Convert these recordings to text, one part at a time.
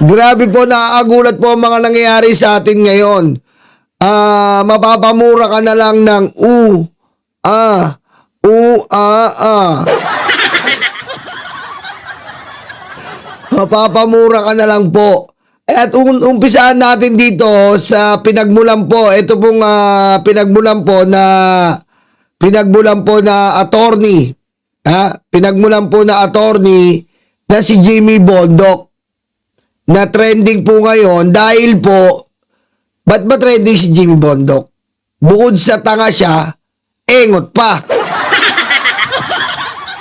Grabe po, nakakagulat po ang mga nangyayari sa atin ngayon. Mapapamura ka na lang ng Mapapamura ka na lang po. At umpisahan natin dito sa pinagmulan po. Ito pong pinagmulan po na attorney. Pinagmulan po na attorney na si Jimmy Bondoc. Na trending po ngayon dahil po, ba't ba trending si Jimmy Bondoc? Bukod sa tanga siya, engot pa.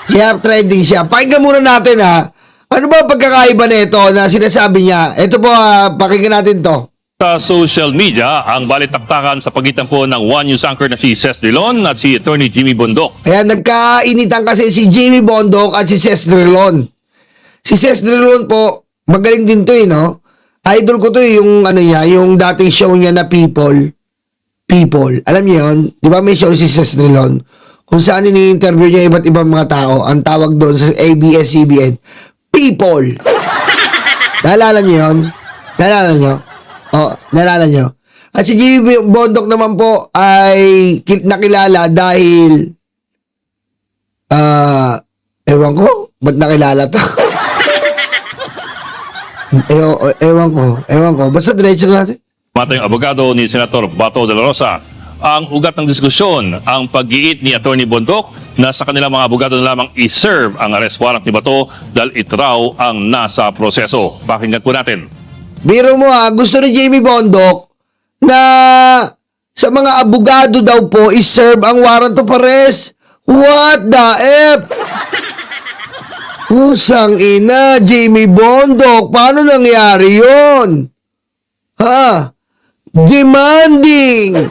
Kaya trending siya. Pakinggan muna natin Ano ba pagkakaiba nito na sinasabi niya? Ito po, pakinggan natin to. Sa social media, ang balitaktakan sa pagitan po ng One News anchor na si Ces Drilon at si Attorney Jimmy Bondoc. Kaya nagkainitan kasi si Jimmy Bondoc at si Ces Drilon. Si Ces Drilon po, magaling din to no? Idol ko to yung yung dating show niya na People. Alam niyo yun? Di ba may show si Ces Drilon? Kung saan ini-interview niya iba't ibang mga tao, ang tawag doon sa ABS-CBN, People. Naalala niyo yun? Naalala niyo? At si Jimmy Bondoc naman po ay nakilala dahil ewan ko, ba't nakilala to? Ewan ko. Basta diretso na natin. Matayong abogado ni Senator Bato de la Rosa, ang ugat ng diskusyon, ang pag-iit ni Attorney Bondoc na sa kanilang mga abogado na lamang i-serve ang arrest warrant ni Bato dahil ito raw ang nasa proseso. Pakinggan po natin. Biro mo gusto ni Jimmy Bondoc na sa mga abogado daw po i-serve ang warrant of arrest. What the F? Pusang ina, Jimmy Bondoc, paano nangyari yun? Demanding!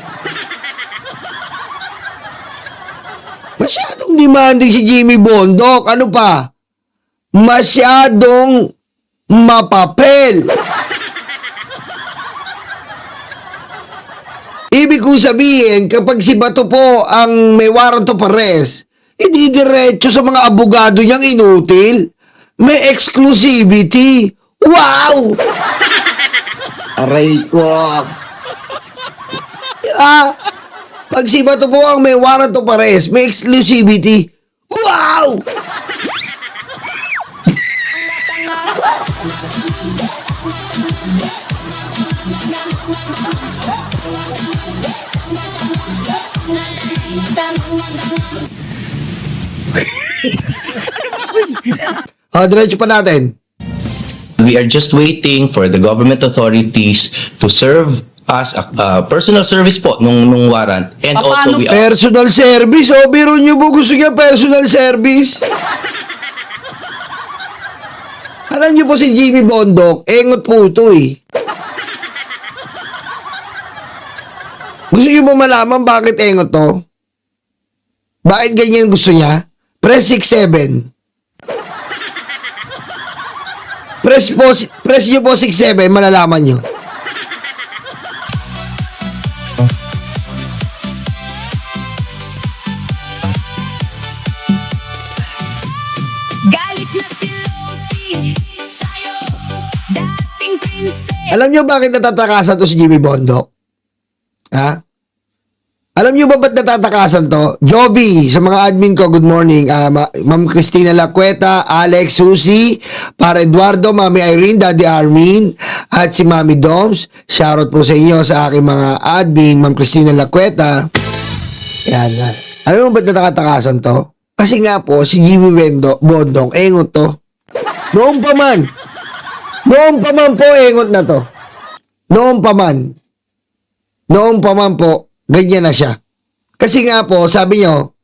Masyadong demanding si Jimmy Bondoc. Ano pa? Masyadong mapapel. Ibig kong sabihin, kapag si Bato po ang may warrant of arrest, hindi diretso sa mga abogado niyang inutil. May exclusivity. Wow! Aray ko. Pag si Bato po ang may warrant of arrest, may exclusivity. Wow! Diretso pa natin. We are just waiting for the government authorities to serve us a personal service po nung warrant. And also we are... Personal service? Biro nyo po gusto niya personal service? Alam nyo po si Jimmy Bondoc, engot po ito Gusto nyo ba malaman bakit engot to? Bakit ganyan gusto niya? Press 6-7. Press nyo po 6-7, malalaman nyo. Galit na si Loki sa'yo, dating prinsesa. Alam nyo bakit natatakasan to si Jimmy Bondoc? Alam nyo ba ba't natatakasan to? Joby, sa mga admin ko, good morning. Ma'am Cristina Lacueta, Alex, Susie, Para Eduardo, Mami Irene, Daddy Armin, at si Mami Doms. Shoutout po sa inyo sa aking mga admin, Ma'am Cristina Lacueta. Yan. Alam mo ba't natatakasan to? Kasi nga po, si Jimmy Bondoc, engot to. Noon pa man po, engot na to. Noon pa man po, ganyan na siya. Kasi nga po, sabi nyo,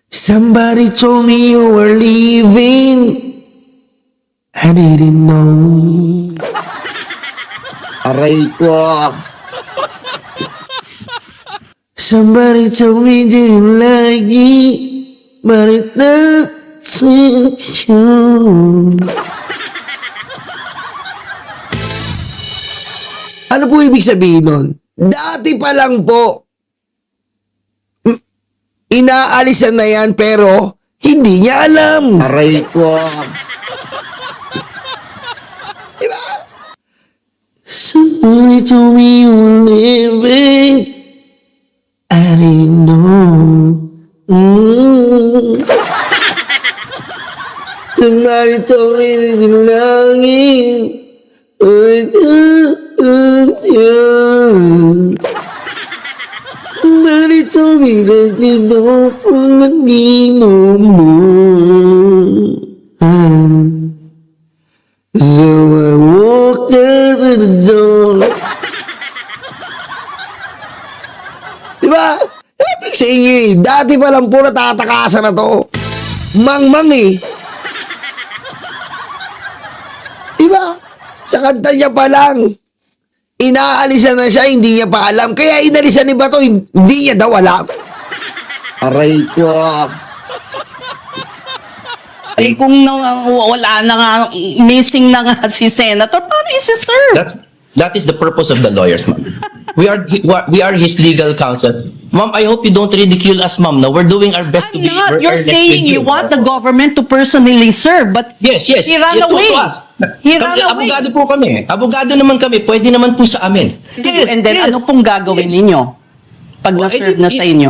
somebody told me you were leaving. I didn't know. Aray ko. Somebody told me you like it, but it doesn't show. Ano po ibig sabihin nun? Dati pa lang po, inaalisan na yan pero hindi niya alam. Aray ko. Somebody told me you were living. I didn't know. Somebody told me that you're longing. Somebody told me that you don't want me no more. So I walked out of the door. Diba? Ibig sa inyo eh. Dati pa lang po natatakasan na to. Mang-mang eh. Diba? Sa kanta niya pa lang. Inaalisan na siya, hindi niya pa alam. Kaya inalisan ni Bato, hindi niya daw alam. Aray ko. Eh kung wala na nga, missing na nga si Senator, paano isi-serve? That is the purpose of the lawyers, ma'am. We are his legal counsel. Ma'am, I hope you don't ridicule us, ma'am. No, we're doing our best to I'm be not. You're earnest saying with you want the government to personally serve, but Yes. he ran You away. to us. He ran away. Abogado po kami. Abogado naman kami. Pwede naman po sa amin. And then, Yes. ano pong gagawin Yes. ninyo pag Well, na-serve na sa inyo?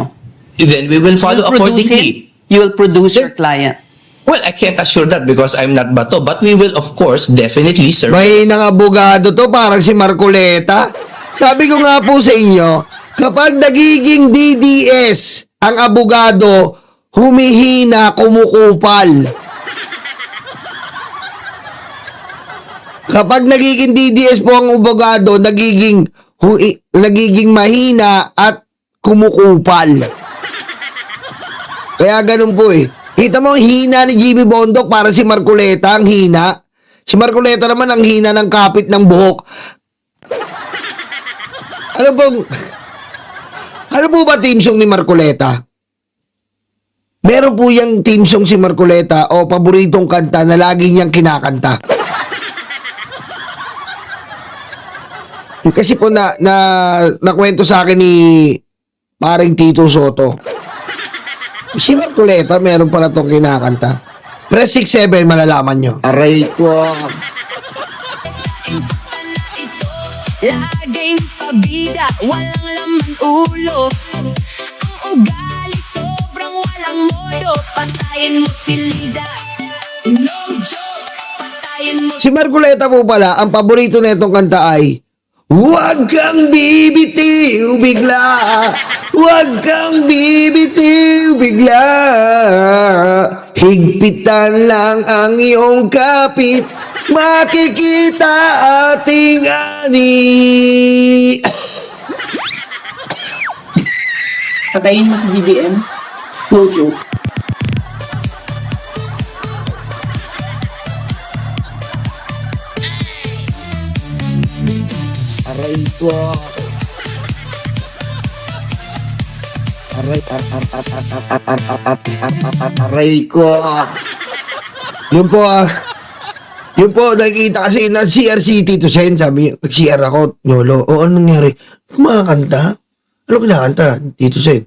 Then we will follow You will produce accordingly. him? You will produce your client. Well, I can't assure that because I'm not Bato, but we will, of course, definitely serve. May nang abogado to, parang si Marcoleta. Sabi ko nga po sa inyo, kapag nagiging DDS ang abogado, humihina, kumukupal. Kapag nagiging DDS po ang abogado, nagiging mahina at kumukupal. Kaya ganun po eh. Kita mo ang hina ni Jimmy Bondok para si Marcoleta, ang hina. Si Marcoleta naman ang hina ng kapit ng buhok. Ano po ba team song ni Marcoleta? Meron po yung team song si Marcoleta o paboritong kanta na lagi niyang kinakanta. Kasi po nakwento sa akin ni paring Tito Soto. Si Marcoleta, meron pala itong kinakanta. Press 6-7, malalaman nyo. Aray ko. Laging pabida, walang laman ulo. Ang ugali sobrang walang modo. Patayin mo si Liza. No joke, patayin mo. Si Marcoleta po pala, ang paborito na itong kanta ay huwag kang bibitiw bigla, huwag kang bibitiw bigla, higpitan lang ang iyong kapit, makikita ating ani. Patayin mo si DDM? No joke. Aray ko. Aray ko. Yun po yun po, nakikita kasi na CR Tito Sen, sabi niya, nag-CR ako, Nolo. O, anong nangyari? Kumakanta? Ano kinakanta, Tito Sen?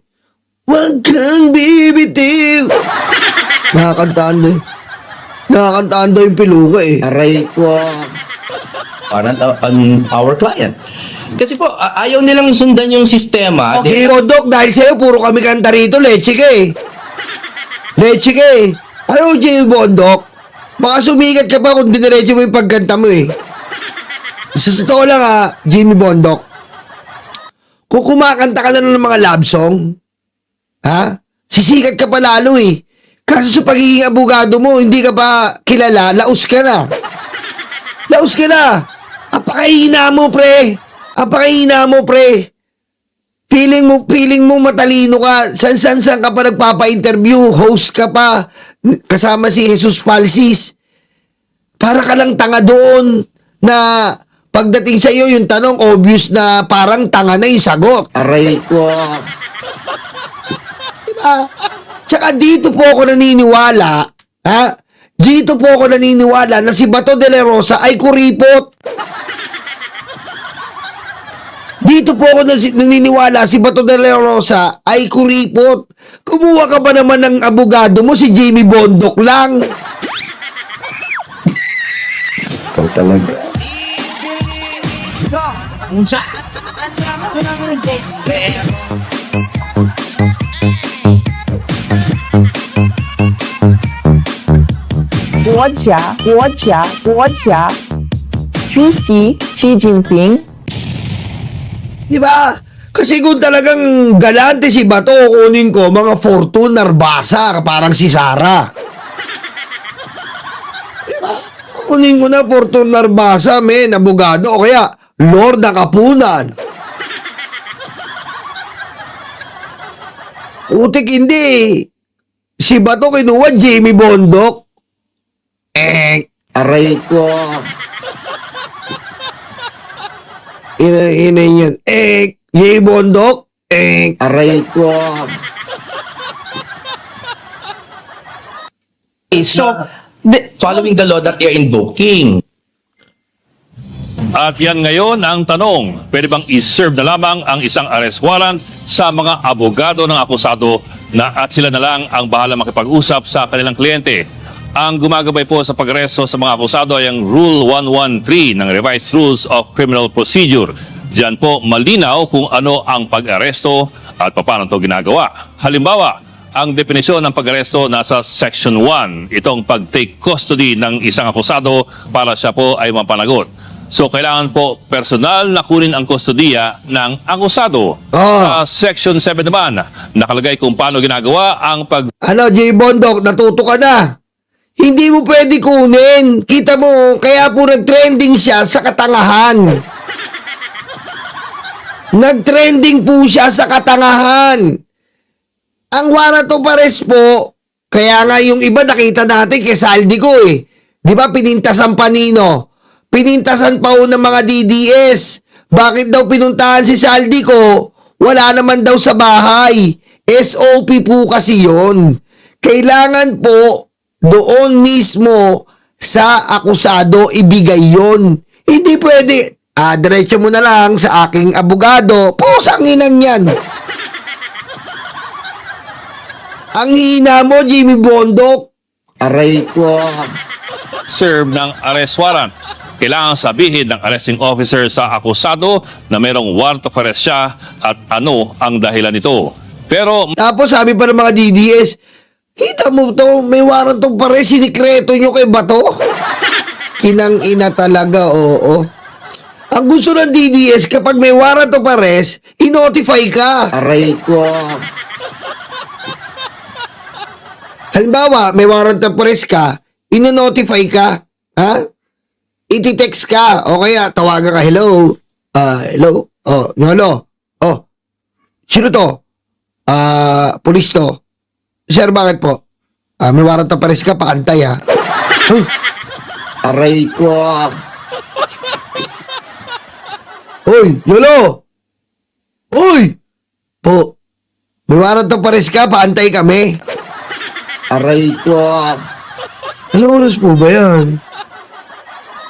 Huwag kang bibitiw. Nakakantaan daw yung piluka eh. Aray ko. Parang on our client. Kasi po, ayaw nilang sundan yung sistema. Okay, Rodok, dahil sa'yo, puro kami kanta rito, leche ka eh. Leche ka eh. Ano, Jay Bondok? Baka sumikat ka pa kung diniretso mo yung pagkanta mo eh. Sa totoo lang ha, Jimmy Bondok. Kung kumakanta ka na ng mga love song, ha? Sisikat ka pa lalo eh. Kaso sa pagiging abogado mo, hindi ka pa kilala, laos ka na. Laos ka na. Apakahina mo, pre. Apakahina mo, pre. Feeling mo matalino ka. San ka pa nagpapa-interview. Host ka pa. Kasama si Jesus Palsis. Para ka lang tanga doon na pagdating sa iyo yung tanong, obvious na parang tanga na yung sagot. Aray ko. Diba? Tsaka dito po ako naniniwala, ha? Dito po ako naniniwala na si Bato de la Rosa ay kuripot. Dito po ako naniniwala si Bato de la Rosa ay kuripot. Kumuha ka ba naman ng abogado mo, si Jimmy Bondok lang? Ikaw talaga. 国家主席习近平 Di ba? Kasi kung talagang galante si Bato, kunin ko mga Fortuner Basa, parang si Sara. Di ba? Kunin ko na Fortuner Basa, men, abogado, o kaya Lord ng Kapunan. Utik hindi. Si Bato kinuha Jamie Bondok. Aray ko. Ina yan. Jamie Bondok. Aray ko. So, Following the law that they're invoking. At yan ngayon ang tanong, pwede bang i-serve na lamang ang isang arrest warrant sa mga abogado ng akusado at sila na lang ang bahala makipag-usap sa kanilang kliyente? Ang gumagabay po sa pag-aresto sa mga akusado ay ang Rule 113 ng Revised Rules of Criminal Procedure. Diyan po malinaw kung ano ang pag-aresto at paano ito ginagawa. Halimbawa, ang definisyon ng pag-aresto nasa Section 1, itong pag-take custody ng isang akusado para siya po ay mapanagot. So, kailangan po personal na kunin ang kustodiya ng akusado. Sa Section 7 naman, nakalagay kung paano ginagawa ang Ano, J. Bondok, natuto ka na. Hindi mo pwede kunin. Kita mo, kaya po nag-trending siya sa katangahan. Nag-trending po siya sa katangahan. Ang warrant of arrest po, kaya nga yung iba nakita natin kay Saldi ko eh. Di ba pinintasan pa Nino? Pinintasan pa ho ng mga DDS. Bakit daw pinuntahan si Saldi ko? Wala naman daw sa bahay. SOP po kasi yon. Kailangan po doon mismo sa akusado ibigay yon. Hindi pwede. Diretso mo na lang sa aking abogado. Pusang inang yan. Ang hina mo, Jimmy Bondok. Aray ko. serve ng arrest warrant. Kailangan sabihin ng arresting officer sa akusado na mayroong warrant of arrest siya at ano ang dahilan nito. Pero Tapos sabi pa ng mga DDS, kita mo to, may warrant of arrest, sinikreto nyo kay Bato. Kinang ina talaga, oo. Ang gusto ng DDS, kapag may warrant of arrest, i-notify ka. Aray ko. Halimbawa, may warrant of arrest ka, ino-notify ka. Ha? Iti-text ka. O kaya, tawagan ka, hello? Hello? Oh, hello? Oh, sino to? Police to. Sir, bakit po? May warrant of arrest ka, pakantay ha. Huh? Aray ko. Hoy, Yolo! Hoy! Po, may warrant of arrest ka, paantay kami. Aray ko. Anong oras po ba yan?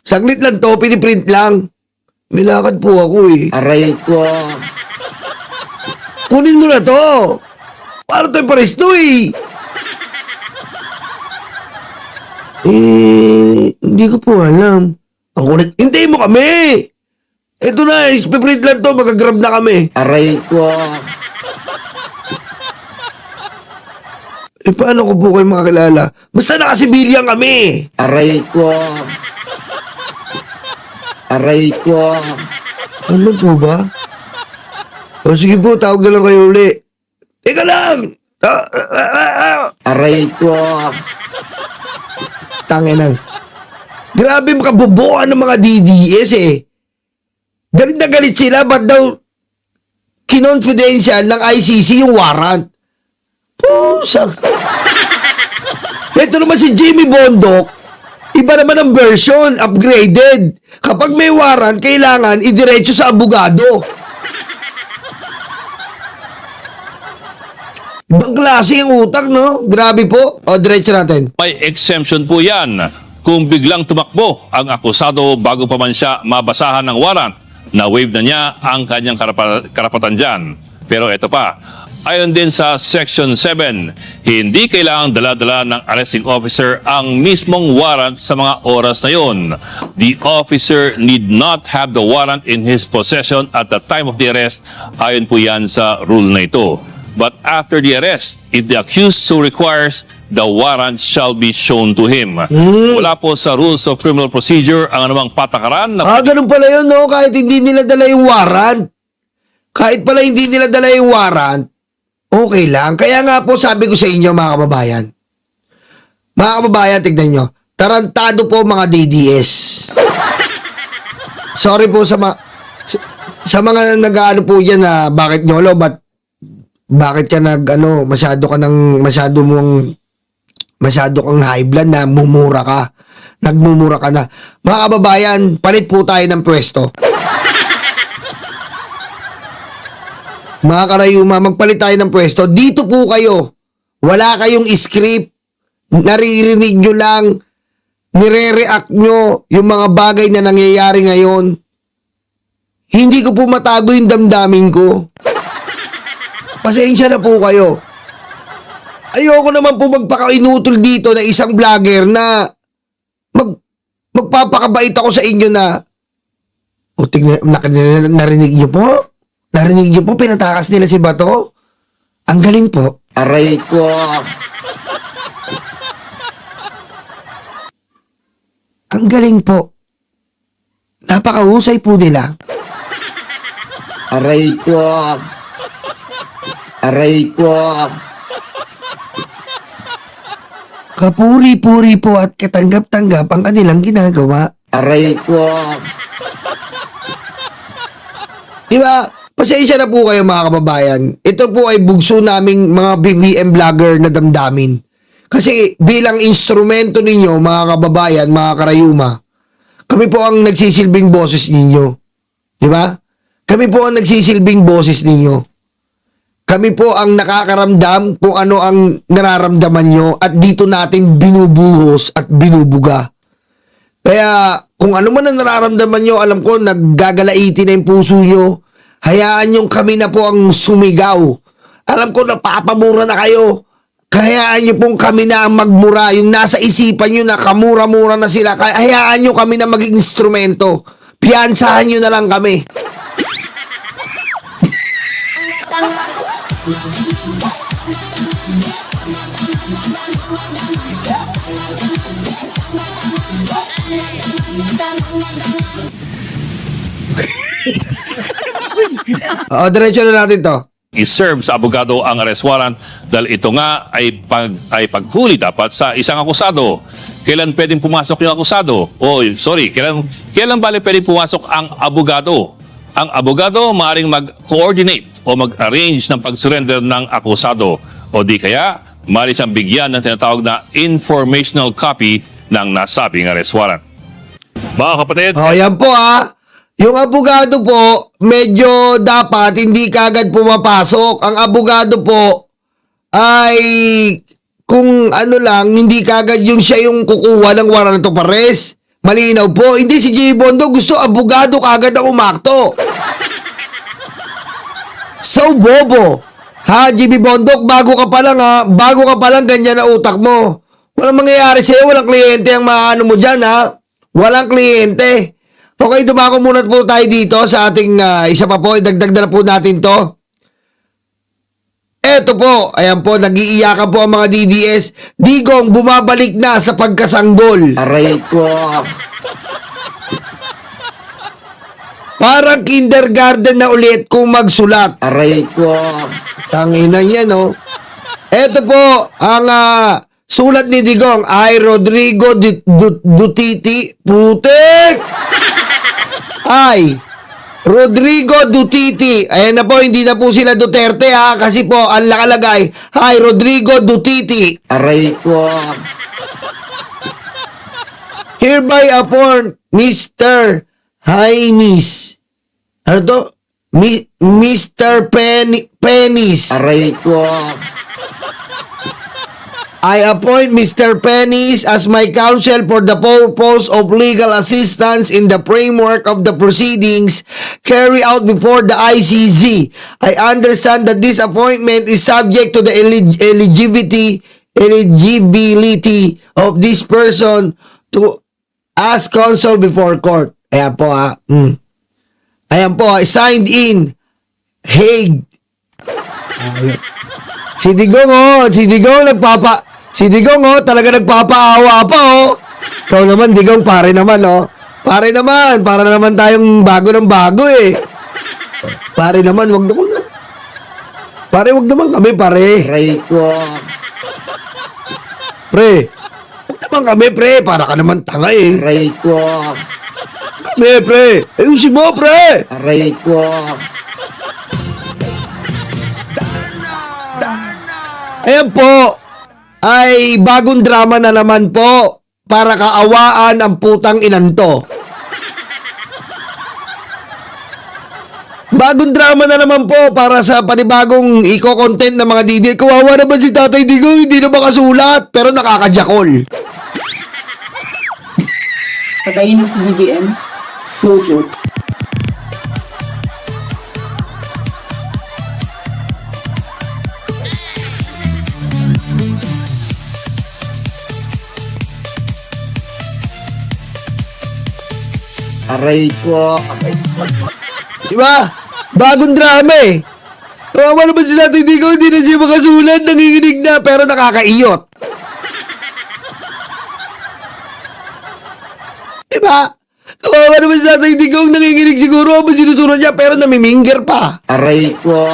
Saglit lang to, piniprint lang. May lakad po ako eh. Aray ko. Kunin mo na to. Para tayo pares to eh. Hindi ko po alam. Ang kulit. Hintayin mo kami. Ito na, ipiprint lang to, magagrab na kami. Aray ko. Paano ko po kayo makakilala? Basta nakasibilyan kami. Aray ko. Aray ko. Ano po ba? O sige po, tawag na lang kayo uli. Teka lang! Aray ko. Tanginan. Grabe makabubuan ng mga DDS eh. Galit na galit sila, ba't daw kinonfidential ng ICC yung warrant? Pusang. Ito naman si Jimmy Bondok, iba naman ang version, upgraded. Kapag may warrant, kailangan idiretso sa abogado. Ibang klase ang utak, no? Grabe po. O, diretso natin. may exemption po yan kung biglang tumakbo ang akusado bago pa man siya mabasahan ng warrant na waive na niya ang kanyang karapatan dyan. Pero ito pa, Ayon din sa Section 7, hindi kailangang dala-dala ng arresting officer ang mismong warrant sa mga oras na yon. The officer need not have the warrant in his possession at the time of the arrest. Ayon po yan sa rule na ito. But after the arrest, if the accused so requires, the warrant shall be shown to him. Wala po sa rules of criminal procedure ang anumang patakaran na Ganun pala yun, no? Kahit hindi nila dala yung warrant. Kahit pala hindi nila dala yung warrant, okay lang. Kaya nga po sabi ko sa inyo, mga kababayan. Mga kababayan, tignan nyo. Tarantado po mga DDS. Sorry po sa mga nag-ano po dyan na bakit nyolo, bakit ka masyado kang high blood na mumura ka. Nagmumura ka na. Mga kababayan, palit po tayo ng pwesto. Mga karayuma, magpalit tayo ng pwesto. Dito po kayo. Wala kayong script. Naririnig nyo lang. Nire-react nyo yung mga bagay na nangyayari ngayon. Hindi ko po matago yung damdamin ko. Pasensya na po kayo. Ayoko naman po magpakainutol dito na isang vlogger na magpapakabait ako sa inyo na narinig nyo po? Narinig nyo po, pinatakas nila si Bato? Ang galing po. Aray ko. Ang galing po. Napakahusay po nila. Aray ko. Aray ko. Kapuri-puri po at katanggap-tanggap ang kanilang ginagawa. Aray ko. Di ba? Pasensya na po kayo mga kababayan. Ito po ay bugso naming mga BBM vlogger na damdamin. Kasi bilang instrumento ninyo mga kababayan, mga karayuma, kami po ang nagsisilbing boses ninyo. Di ba? Kami po ang nagsisilbing boses ninyo. Kami po ang nakakaramdam kung ano ang nararamdaman nyo at dito natin binubuhos at binubuga. Kaya kung ano man ang nararamdaman nyo, alam ko naggagalaiti na yung puso nyo. Hayaan nyo kami na po ang sumigaw. Alam ko napapamura na kayo. Hayaan nyo pong kami na ang magmura. Yung nasa isipan nyo na kamura-mura na sila. Hayaan nyo kami na maging instrumento. Piyansahan nyo na lang kami. Diretso na natin to. i-serve sa abogado ang arrest warrant dahil ito nga ay paghuli dapat sa isang akusado. Kailan pwedeng pumasok yung akusado? Kailan bali pwedeng pumasok ang abogado? Ang abogado maaaring mag-coordinate o mag-arrange ng pag-surrender ng akusado o di kaya maaari siyang bigyan ng tinatawag na informational copy ng nasabing arrest warrant. Mga kapatid, Yan po Yung abogado po, medyo dapat hindi kagad pumapasok. Ang abogado po ay kung ano lang, hindi kagad yung siya yung kukuha ng warrant of arrest. Malinaw po. Hindi si J. Bondo gusto abogado kagad ang umakto. So bobo. JB Bondok, bago ka pa lang ganyan na utak mo. Walang mangyayari sa'yo, walang kliyente ang maano mo dyan Walang kliyente. Okay, dumako muna po tayo dito sa ating isa pa po, idagdag na po natin to. Eto po, ayan po, nag-iiyakan po ang mga DDS. Digong bumabalik na sa pagkasanggol. Aray ko. Parang kindergarten na ulit kung magsulat. Aray ko. Tangina niya, no? Eto po, ang sulat ni Digong ay Rodrigo Duterte. Putik! Ay, Rodrigo Duterte. Ayan na po, hindi na po sila Duterte kasi po, ang nakalagay, hi, Rodrigo Duterte. Aray ko. Hereby appoint Mr. Hainis. Ano to? Mr. Penis. Aray ko. I appoint Mr. Penis as my counsel for the purpose of legal assistance in the framework of the proceedings carried out before the ICZ. I understand that this appointment is subject to the eligibility of this person to as counsel before court. Ayan po Ayan po signed in Hague. Ayun. Si Digong talaga nagpapaawa pa Ikaw naman Digong, pare naman Pare naman, para naman tayong bago ng bago Pare naman, wag naman kami pare. Aray ko. Pre, wag naman kami pre, para ka naman tanga Aray ko. Kami pre, ayusin mo pre. Aray ko. Ayan po, ay bagong drama na naman po para kaawaan ang putang inanto. Bagong drama na naman po para sa panibagong iko-content ng mga DJ. Kawawa naman si Tatay Digong, hindi na makasulat, pero nakakajakol. Patayin mo si BBM. No joke. Aray ko. Diba? Bagong drama Kawawa naman si Tatay Digong, hindi na siya makasulat, nanginginig na, pero nakakaiyot. Diba? Kawawa naman si Tatay Digong, nanginginig siguro habang sinusunod niya, pero namiminger pa. Aray ko.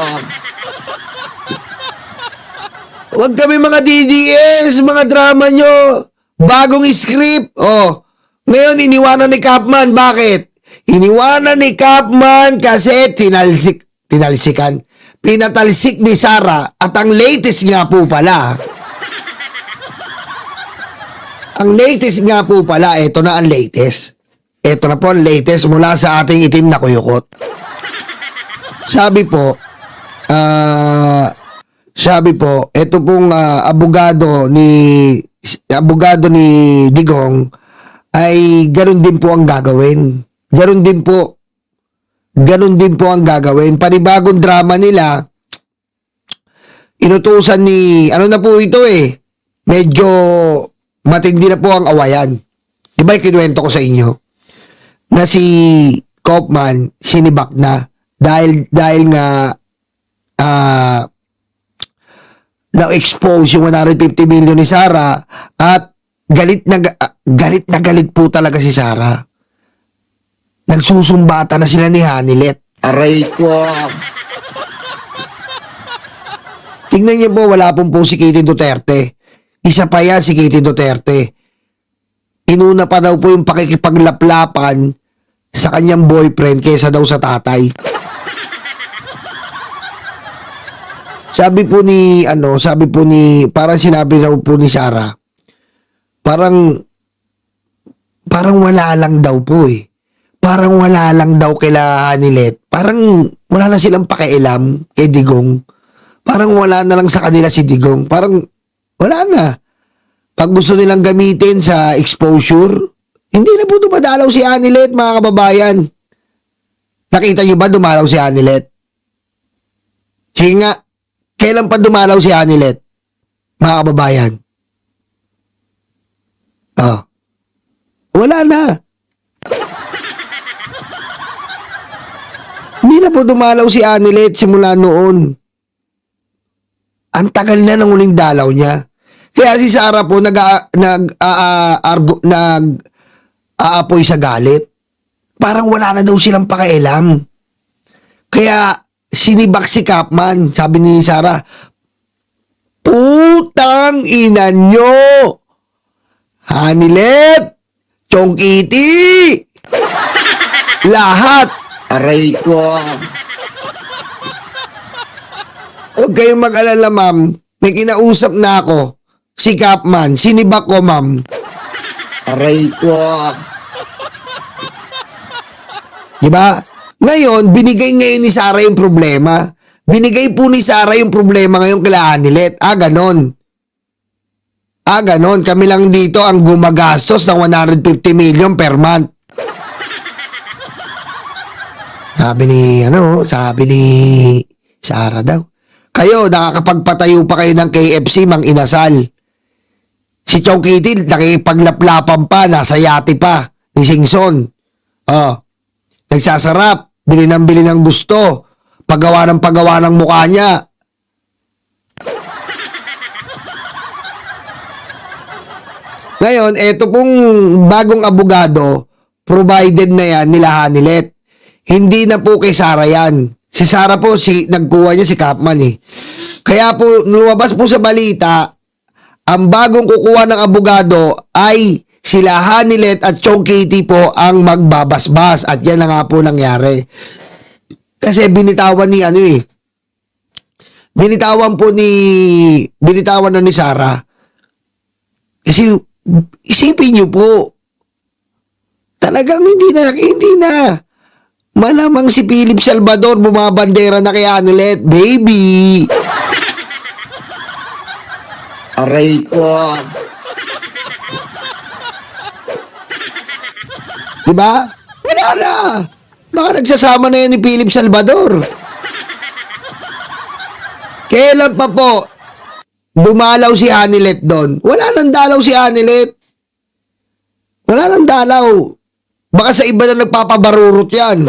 Huwag kami mga DDS, mga drama nyo. Bagong script. Ngayon, iniwanan ni Capman. Bakit? Iniwanan ni Capman kasi pinatalsik ni Sara at ang latest nga po pala. Ito na ang latest. Ito na po ang latest mula sa ating itim na kuyukot. Sabi po, ito pong abogado ni Digong ay ganun din po ang gagawin. Ganun din po ang gagawin. Panibagong drama nila, inutusan ni, ano na po ito medyo matindi na po ang awayan. Di ba kinuwento ko sa inyo na si Kaufman sinibak na dahil nga na-expose yung 150 million ni Sara at galit na galit po talaga si Sara. Nagsusumbata na sila ni Hanilet. Aray ko. Tingnan niyo po, wala pong si Kitty Duterte. Isa pa yan si Kitty Duterte. Inuna pa daw po yung pakikipaglaplapan sa kanyang boyfriend kesa daw sa tatay. Sabi po ni, parang sinabi daw po ni Sara, parang wala lang daw po Parang wala lang daw kila Hanilet. Parang wala na silang pakialam kay Digong. Parang wala na lang sa kanila si Digong. Parang wala na. Pag gusto nilang gamitin sa exposure, hindi na po dumadalaw si Hanilet, mga kababayan. Nakita niyo ba dumalaw si Hanilet? Sige nga, kailan pa dumalaw si Hanilet, mga kababayan? Wala na. Hindi na po dumalaw si Hanilet simula noon. Ang tagal na ng huling dalaw niya. Kaya si Sara po nag-aapoy sa galit. Parang wala na daw silang pakialam. Kaya sinibak si Capman. Sabi ni Sara, putang ina nyo! Hanilet! Chongkiti! Lahat! Aray ko. Huwag kayong mag-alala, ma'am. May kinausap na ako. Si Capman. Sinibak ko, ma'am. Aray ko. Diba? Ngayon, binigay ngayon ni Sara yung problema. Binigay po ni Sara yung problema ngayon kila Hanilet. Ganon. Ganon. Kami lang dito ang gumagastos ng 150 million per month. Sabi ni Sara daw. Kayo, nakakapagpatayo pa kayo ng KFC, Mang Inasal. Si Chong Kitty, nakipaglaplapan pa, nasa yate pa, ni Singson. Nagsasarap, bili ng gusto, paggawa ng mukha niya. Ngayon, eto pong bagong abogado, provided na yan nila Hanilet. Hindi na po kay Sara yan. Si Sara po, nagkuha niya si Kapman eh. Kaya po, lumabas po sa balita, ang bagong kukuha ng abogado ay sila Hanilet at Chong Kitty po ang magbabasbas. At yan na nga po nangyari. Kasi binitawan na ni Sara. Kasi, isipin niyo po, talagang hindi na. Malamang si Philip Salvador bumabandera na kay Hanilet, baby. Aray ko. Diba? Wala na. Baka nagsasama na yan ni Philip Salvador. Kailan pa po dumalaw si Hanilet doon? Wala nang dalaw si Hanilet. Wala nang dalaw. Baka sa iba na nagpapabarurot yan.